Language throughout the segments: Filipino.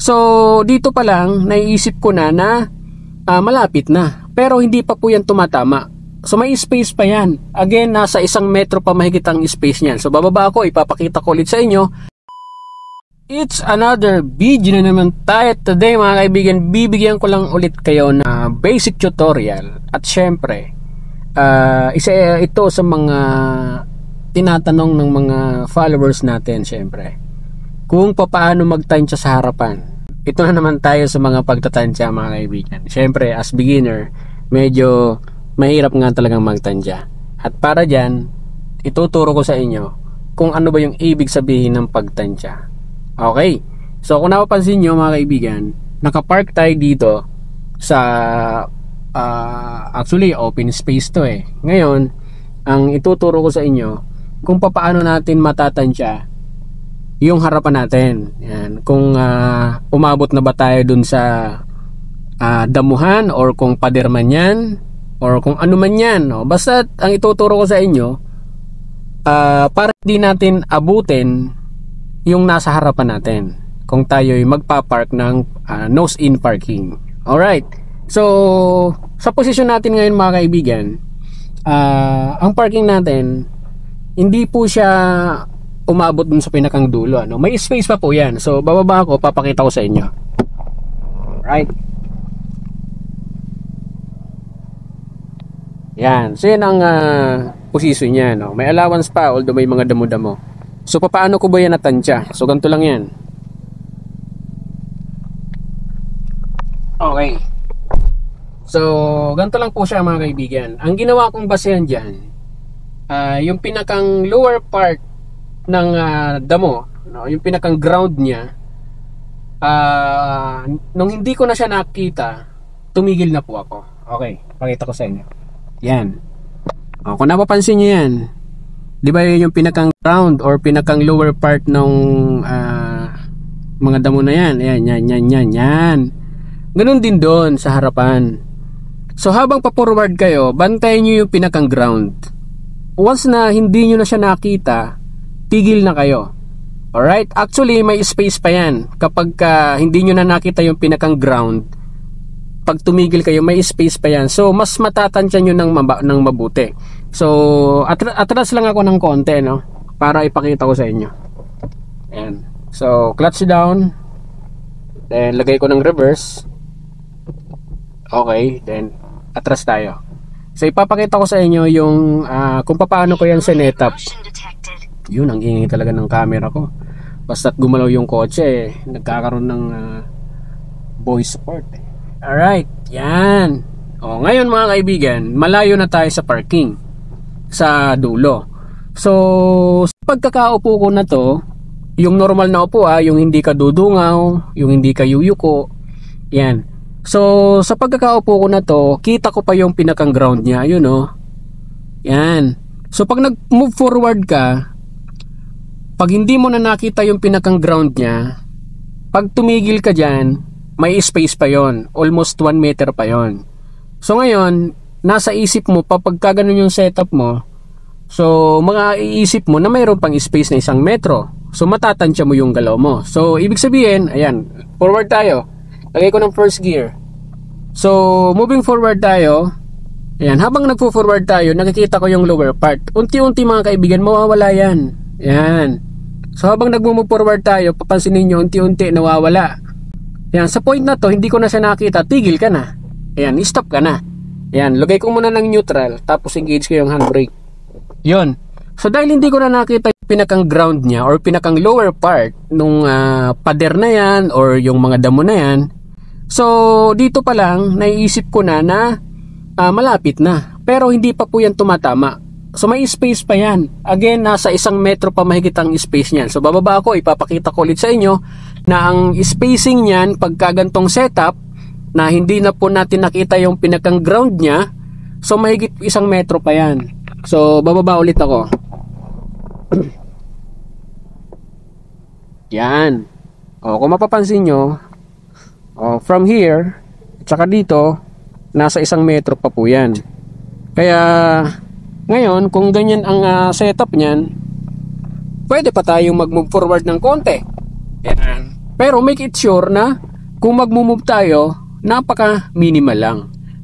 So dito pa lang naiisip ko na malapit na, pero hindi pa po yan tumatama. So may space pa yan. Again, nasa 1 metro pa mahigit ang space niyan. So bababa ako, ipapakita ko ulit sa inyo. It's another video na naman tayo today mga kaibigan. Bibigyan ko lang ulit kayo na basic tutorial. At syempre, isa ito sa mga tinatanong ng mga followers natin syempre, kung paano magtansya sa harapan. Ito na naman tayo sa mga pagtatansya mga kaibigan. Syempre, as beginner, medyo mahirap nga talagang magtansya. At para dyan, ituturo ko sa inyo kung ano ba yung ibig sabihin ng pagtansya. Okay, so kung napapansin nyo mga kaibigan, nakapark tayo dito sa actually open space to eh. Ngayon, ang ituturo ko sa inyo kung paano natin matatansya yung harapan natin. Yan. Kung umabot na ba tayo dun sa damuhan or kung pader man yan or kung ano man yan, no? Basta ang ituturo ko sa inyo para hindi natin abutin yung nasa harapan natin kung tayo'y magpapark ng nose-in parking. Alright, so sa posisyon natin ngayon mga kaibigan, ang parking natin hindi po siya umabot dun sa pinakang dulo, ano? May space pa po yan. So bababa ako, papakita ko sa inyo. Alright, yan, so yan ang posisyon niya, no? May allowance pa although may mga damo-damo. So paano ko ba yan natansya? So ganito lang yan. Okay, so ganito lang po siya mga kaibigan. Ang ginawa kong basehan dyan, yung pinakang lower part ng damo, no? Yung pinakang ground niya, nung hindi ko na siya nakita, tumigil na po ako. Okay, pakita ko sa inyo. Yan, kung napapansin nyo yan, di ba yun yung pinakang ground or pinakang lower part ng mga damo na yan. Yan. Ganun din doon sa harapan. So habang pa-forward kayo, bantayan nyo yung pinakang ground. Once na hindi nyo na siya nakita, tigil na kayo. Alright? Actually, may space pa yan. Kapag hindi nyo na nakita yung pinakang ground, pag tumigil kayo, may space pa yan. So mas matatansya nyo ng mabuti. So atras lang ako ng konti, no, para ipakita ko sa inyo. Ayan. So clutch down, then lagay ko ng reverse. Okay, then atras tayo. So ipapakita ko sa inyo yung kung paano ko yan sinetup. Yun, ang ingay talaga ng camera ko. Basta't gumalaw yung kotse, nagkakaroon ng voice support. Alright, yan. Ngayon mga kaibigan, malayo na tayo sa parking, sa dulo. So sa pagkakaupo ko na to, yung normal na upo, yung hindi ka dudungaw, yung hindi ka yuyuko, yan. So sa pagkakaupo ko na to, kita ko pa yung pinakang ground niya, yun o. Yan. So pag nag-move forward ka, pag hindi mo na nakita yung pinakang ground niya, pag tumigil ka dyan, may space pa yon, almost 1 meter pa yon. So ngayon, nasa isip mo pagka ganun yung setup mo, so mga iisip mo na mayroon pang space na 1 metro. So matatansya mo yung galaw mo. So ibig sabihin, ayan, forward tayo. Lagay ko ng first gear. So moving forward tayo. Ayan, habang nagpo-forward tayo, nakikita ko yung lower part. Unti-unti mga kaibigan, mawawala yan. Ayan. So habang nagmo-move forward tayo, papansinin nyo, unti-unti nawawala. Ayan, sa point na to, hindi ko na siya nakita, tigil ka na. Ayan, stop ka na. Ayan, lagay ko muna ng neutral, tapos engage ko yung handbrake. Yun. So dahil hindi ko na nakita yung pinakang ground niya or pinakang lower part nung pader na yan or yung mga damo na yan, so dito pa lang naiisip ko na malapit na, pero hindi pa po yan tumatama. So may space pa yan. Again, nasa 1 metro pa mahigit ang space niyan. So bababa ako, ipapakita ko ulit sa inyo na ang spacing niyan pagka gantong setup na hindi na po natin nakita yung pinakang ground niya, so mahigit 1 metro pa yan. So bababa ulit ako. Yan. Kung mapapansin nyo, from here at saka dito, nasa 1 metro pa po yan. Kaya ngayon, kung ganyan ang setup niyan, pwede pa tayong mag-move forward ng konti. Yan. Pero make it sure na kung mag-move tayo, napaka minimal lang.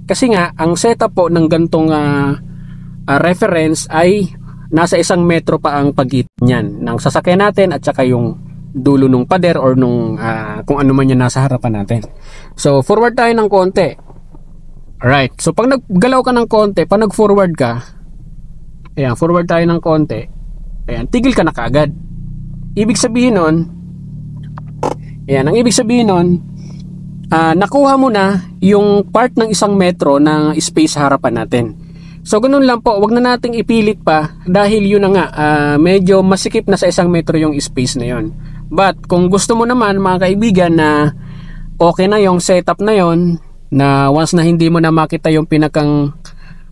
Kasi nga, ang setup po ng gantong reference ay nasa 1 metro pa ang pagitan niyan ng sasakyan natin at saka yung dulo ng pader or nung kung ano man yan nasa harapan natin. So, forward tayo ng konti. Alright, so pag naggalaw ka ng konti, pag nag-forward ka, ayan, forward tayo ng konti, ayan, tigil ka na kaagad. Ibig sabihin nun, ayan, ang ibig sabihin nun, nakuha mo na yung part ng 1 metro ng space sa harapan natin. So, ganun lang po, wag na nating ipilit pa dahil yun na nga, medyo masikip na sa 1 metro yung space na yun. But, kung gusto mo naman, mga kaibigan, na okay na yung setup na yun, na once na hindi mo na makita yung pinakang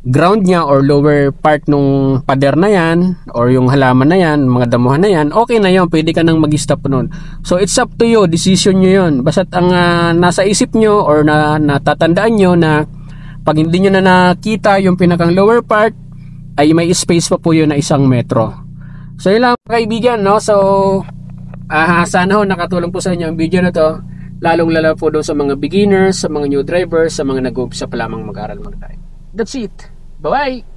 ground niya or lower part nung pader na yan or yung halaman na yan, mga damuhan na yan, okay na yun, pwede ka nang mag-stop nun. So it's up to you, decision nyo yun. Basta't ang nasa isip nyo or natatandaan nyo na pag hindi nyo na nakita yung pinakang lower part, ay may space pa po yun na 1 metro. So yun lang kaibigan, no? So sana ho nakatulong po sa inyo ang video na to, lalong lalo po doon sa mga beginners, sa mga new drivers, sa mga nag-uumpisa pa lamang mag-aral mag-drive. That's it. Bye-bye!